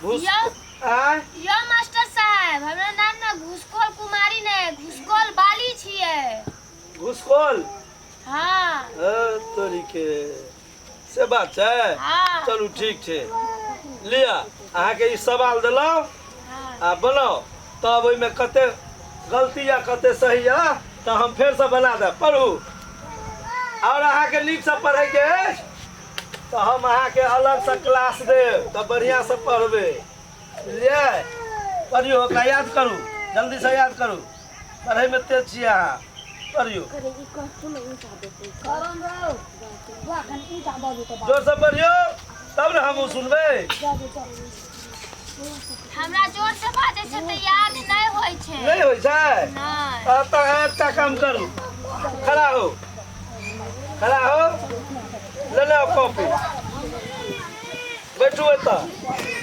यो master साहब हमरा नाम ना घुसखोर कुमारी ने घुसखोर बाली छिए घुसखोर हां तोरी के से बात है हां चलू ठीक है लिया अहाँ के ई सवाल देलो आ बनाओ तब ओइ में कते गलती या कते सही है तो हम फिर से बना दे पढ़ू और अहाँ के नीक से पढ़े के तो हम अहाँ के अलग से क्लास देब तो बढ़िया से पढ़बे बुझलिए पढ़ियो ओकरा याद करू जल्दी से याद करू पढ़े में तेज छियै अहाँ पढ़ियो जोर से पढ़ियो तब न हम सुनबे हमरा जोर से बाजे से तो याद नहीं होय छे नहीं होय छै नहीं अब एकटा काम करू खड़ा हो ले लो कॉपी बैठू एतऽ